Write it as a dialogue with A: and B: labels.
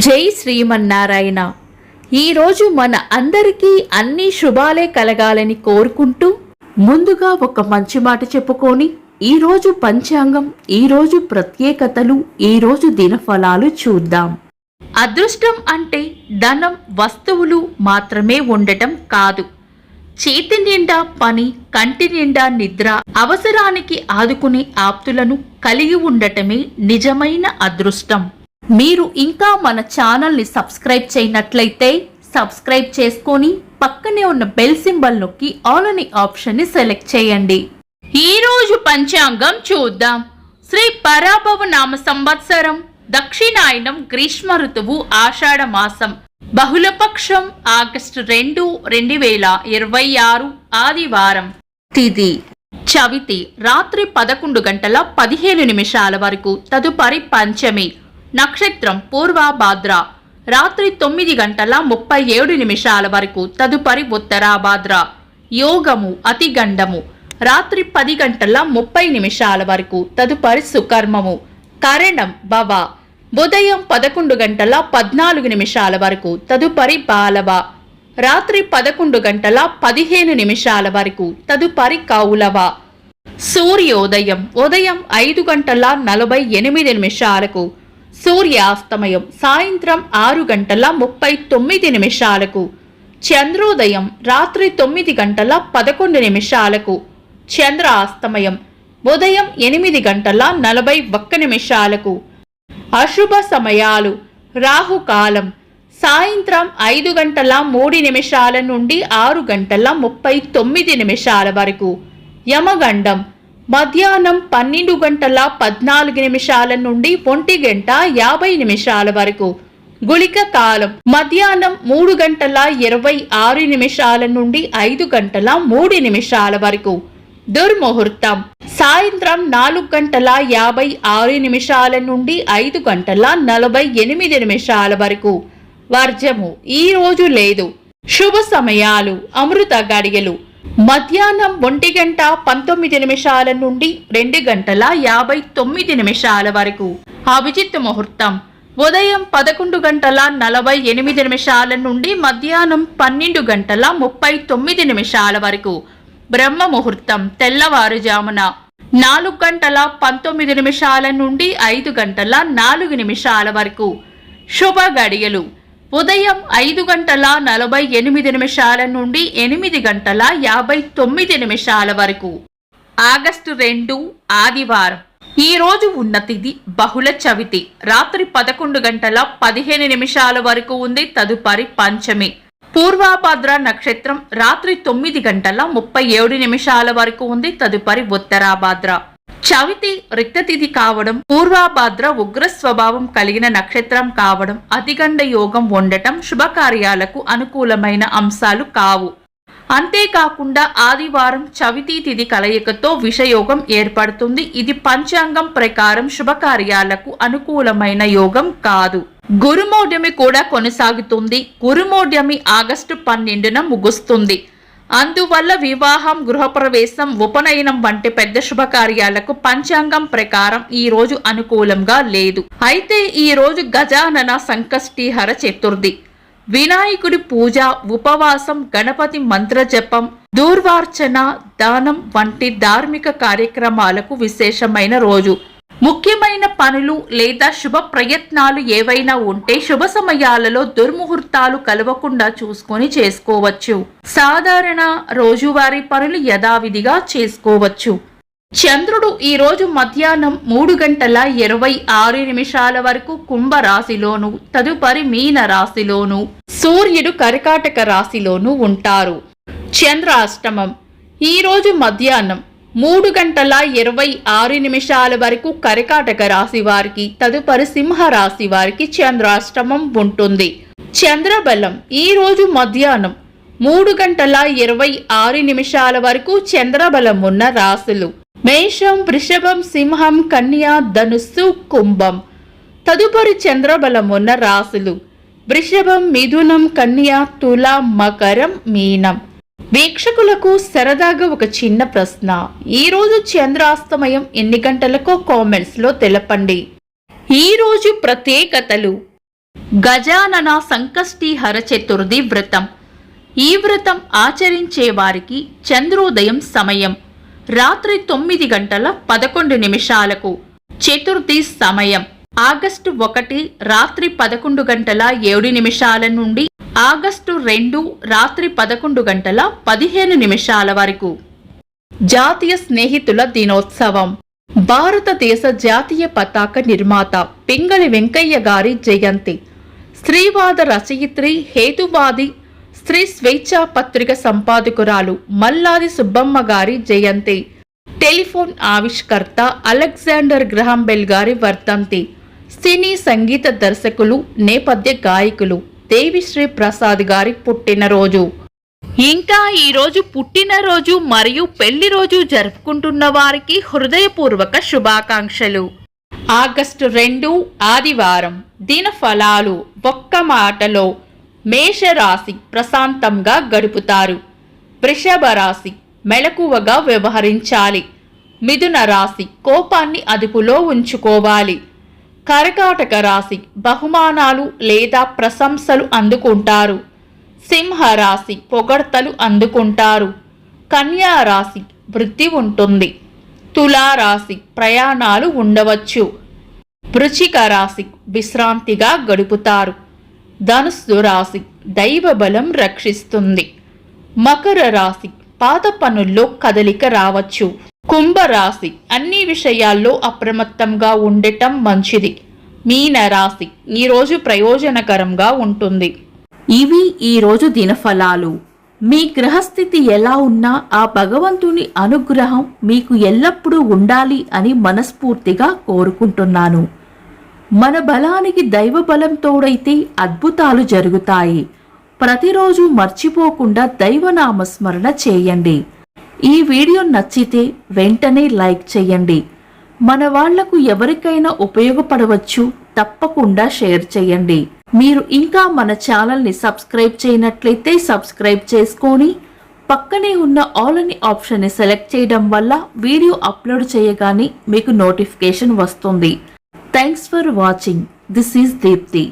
A: జై శ్రీమన్నారాయణ. ఈరోజు మన అందరికీ అన్ని శుభాలే కలగాలని కోరుకుంటూ ముందుగా ఒక మంచి మాట చెప్పుకొని ఈరోజు పంచాంగం, ఈరోజు ప్రత్యేకతలు, ఈరోజు దినఫలాలు చూద్దాం. అదృష్టం అంటే ధనం, వస్తువులు మాత్రమే ఉండటం కాదు. చేతి నిండా పని, కంటి నిండా నిద్ర, అవసరానికి ఆదుకునే ఆప్తులను కలిగి ఉండటమే నిజమైన అదృష్టం. మీరు ఇంకా మన ఛానల్ని సబ్స్క్రైబ్ చేయనట్లయితే సబ్స్క్రైబ్ చేసుకొని పక్కనే ఉన్న బెల్ సింబల్ నొక్కి ఆల్ అనే ఆప్షన్ని సెలెక్ట్ చేయండి. ఈరోజు పంచాంగం చూద్దాం. శ్రీ పరాభవ నామ సంవత్సరం, దక్షిణాయనం, గ్రీష్మ ఋతువు, ఆషాఢ మాసం, బహుళపక్షం, ఆగస్టు 2, 2026, ఆదివారం. తిథి చవితి రాత్రి 11:15 వరకు, తదుపరి పంచమి. నక్షత్రం పూర్వభాద్ర రాత్రి 9:37 వరకు, తదుపరి ఉత్తరాభాద్ర. యోగము అతిగండము రాత్రి 10:30 వరకు, తదుపరి సుకర్మము. కరణం భవ ఉదయం 11:14 వరకు, తదుపరి బాలవ. రాత్రి 11:15 వరకు, తదుపరి కౌలవ. సూర్యోదయం ఉదయం 5:48 సూర్యాస్తమయం సాయంత్రం 6:39. చంద్రోదయం రాత్రి 9:11. చంద్రాస్తమయం ఉదయం 8:41. అశుభ సమయాలు రాహుకాలం సాయంత్రం 5:03 నుండి 6:39 వరకు. యమగండం మధ్యాహ్నం 12:14 నుండి 1:50 వరకు. గుళిక కాలం మధ్యాహ్నం 3:26 నుండి 5:03 వరకు. దుర్ముహూర్తం సాయంత్రం 4:56 నుండి 5:48 వరకు. వర్జము ఈ రోజు లేదు. శుభ సమయాలు అమృత గడియలు మధ్యాహ్నం 1:19 నుండి 2:59 వరకు. అభిజిత్ ముహూర్తం ఉదయం 11:48 నుండి మధ్యాహ్నం 12:39 వరకు. బ్రహ్మ ముహూర్తం తెల్లవారుజామున 4:19 నుండి 5:04 వరకు. శుభ గడియలు ఉదయం 5:48 నుండి 8:59 వరకు. ఆగస్టు 2 ఆదివారం. ఈ రోజు ఉన్న తిథి బహుళ చవితి రాత్రి 11:15 వరకు ఉంది, తదుపరి పంచమి. పూర్వభాద్ర నక్షత్రం రాత్రి 9:37 వరకు ఉంది, తదుపరి ఉత్తరాభాద్ర. చవితి రిక్తతిథి కావడం, పూర్వభాద్ర ఉగ్ర స్వభావం కలిగిన నక్షత్రం కావడం, అతిగండ యోగం ఉండటం శుభకార్యాలకు అనుకూలమైన అంశాలు కావు. అంతేకాకుండా ఆదివారం చవితి తిథి కలయికతో విషయోగం ఏర్పడుతుంది. ఇది పంచాంగం ప్రకారం శుభకార్యాలకు అనుకూలమైన యోగం కాదు. గురుమౌఢ్యమి కూడా కొనసాగుతుంది. గురుమౌఢ్యమి ఆగస్టు 12న ముగుస్తుంది. అందువల్ల వివాహం, గృహప్రవేశం, ఉపనయనం వంటి పెద్ద శుభకార్యాలకు పంచాంగం ప్రకారం ఈ రోజు అనుకూలంగా లేదు. అయితే ఈ రోజు గజానన సంకష్టిహర చతుర్థి, వినాయకుడి పూజ, ఉపవాసం, గణపతి మంత్ర జపం, దూర్వార్చన, దానం వంటి ధార్మిక కార్యక్రమాలకు విశేషమైన రోజు. ముఖ్యమైన పనులు లేదా శుభ ప్రయత్నాలు ఏవైనా ఉంటే శుభ సమయాలలో దుర్ముహూర్తాలు కలవకుండా చూసుకొని చేసుకోవచ్చు. సాధారణ రోజువారీ పనులు యథావిధిగా చేసుకోవచ్చు. చంద్రుడు ఈ రోజు మధ్యాహ్నం 3:26 వరకు కుంభరాశిలోను, తదుపరి మీన రాశిలోను, సూర్యుడు కర్కాటక రాశిలోను ఉంటారు. చంద్రాష్టమం ఈ రోజు మధ్యాహ్నం 3:26 వరకు కర్కాటక రాశి వారికి, తదుపరి సింహ రాశి వారికి చంద్రాష్టమం ఉంటుంది. చంద్రబలం ఈ రోజు మధ్యాహ్నం 3:26 వరకు చంద్రబలం ఉన్న రాశులు మేషం, వృషభం, సింహం, కన్య, ధనుస్సు, కుంభం. తదుపరి చంద్రబలం ఉన్న రాశులు వృషభం, మిథునం, కన్య, తుల, మకరం, మీనం. వీక్షకులకు సరదాగా ఒక చిన్న ప్రశ్న. ఈరోజు చంద్రాస్తమయం ఎన్ని గంటలకో కామెంట్స్ లో తెలపండి. ఈరోజు ప్రత్యేకతలు. గజానన సంకష్టీహర చతుర్థి వ్రతం. ఈ వ్రతం ఆచరించే వారికి చంద్రోదయం సమయం రాత్రి 9:11 చతుర్థి సమయం ఆగస్టు 1 రాత్రి 11:07 నుండి ఆగస్టు 2 రాత్రి 11:15 వరకు. జాతీయ స్నేహితుల దినోత్సవం. భారతదేశ జాతీయ పతాక నిర్మాత పింగళి వెంకయ్య గారి జయంతి. స్త్రీవాద రచయిత్రి, హేతువాది, స్త్రీ స్వేచ్ఛా పత్రిక సంపాదకురాలు మల్లాది సుబ్బమ్మ గారి జయంతి. టెలిఫోన్ ఆవిష్కర్త అలెగ్జాండర్ గ్రహాం బెల్ గారి వర్ధంతి. సినీ సంగీత దర్శకులు, నేపథ్య గాయకులు దేవిశ్రీ ప్రసాద్ గారి పుట్టినరోజు. ఇంకా ఈరోజు పుట్టినరోజు మరియు పెళ్లి రోజు జరుపుకుంటున్న వారికి హృదయపూర్వక శుభాకాంక్షలు. ఆగస్టు 2 ఆదివారం. దిన ఫలాలు. ఒక్క మాటలో మేషరాశి ప్రశాంతంగా గడుపుతారు. వృషభ రాశి మెలకువగా వ్యవహరించాలి. మిథున రాశి కోపాన్ని అదుపులో ఉంచుకోవాలి. కర్కాటక రాశి బహుమానాలు లేదా ప్రశంసలు అందుకుంటారు. సింహరాశి పొగడ్తలు అందుకుంటారు. కన్యా రాశి వృద్ధి ఉంటుంది. తులారాశి ప్రయాణాలు ఉండవచ్చు. వృశ్చిక రాశి విశ్రాంతిగా గడుపుతారు. ధనుస్సు రాశి దైవ బలం రక్షిస్తుంది. మకర రాశి పాత పనుల్లో కదలిక రావచ్చు. కుంభరాశి అన్ని విషయాల్లో అప్రమత్తంగా ఉండటం మంచిది. మీన రాశి ఈరోజు ప్రయోజనకరంగా ఉంటుంది. ఇవి ఈరోజు దినఫలాలు. మీ గ్రహస్థితి ఎలా ఉన్నా ఆ భగవంతుని అనుగ్రహం మీకు ఎల్లప్పుడూ ఉండాలి అని మనస్ఫూర్తిగా కోరుకుంటున్నాను. మన బలానికి దైవ బలం తోడైతే అద్భుతాలు జరుగుతాయి. ప్రతిరోజు మర్చిపోకుండా దైవనామస్మరణ చేయండి. ఈ వీడియో నచ్చితే వెంటనే లైక్ చేయండి. మన వాళ్లకు ఎవరికైనా ఉపయోగపడవచ్చు. తప్పకుండా షేర్ చేయండి. మీరు ఇంకా మన ఛానల్ని సబ్స్క్రైబ్ చేయనట్లయితే సబ్స్క్రైబ్ చేసుకొని పక్కనే ఉన్న ఆల్ అని ఆప్షన్ని సెలెక్ట్ చేయడం వల్ల వీడియో అప్లోడ్ చేయగానే మీకు నోటిఫికేషన్ వస్తుంది. Thanks for watching. This is Deepti.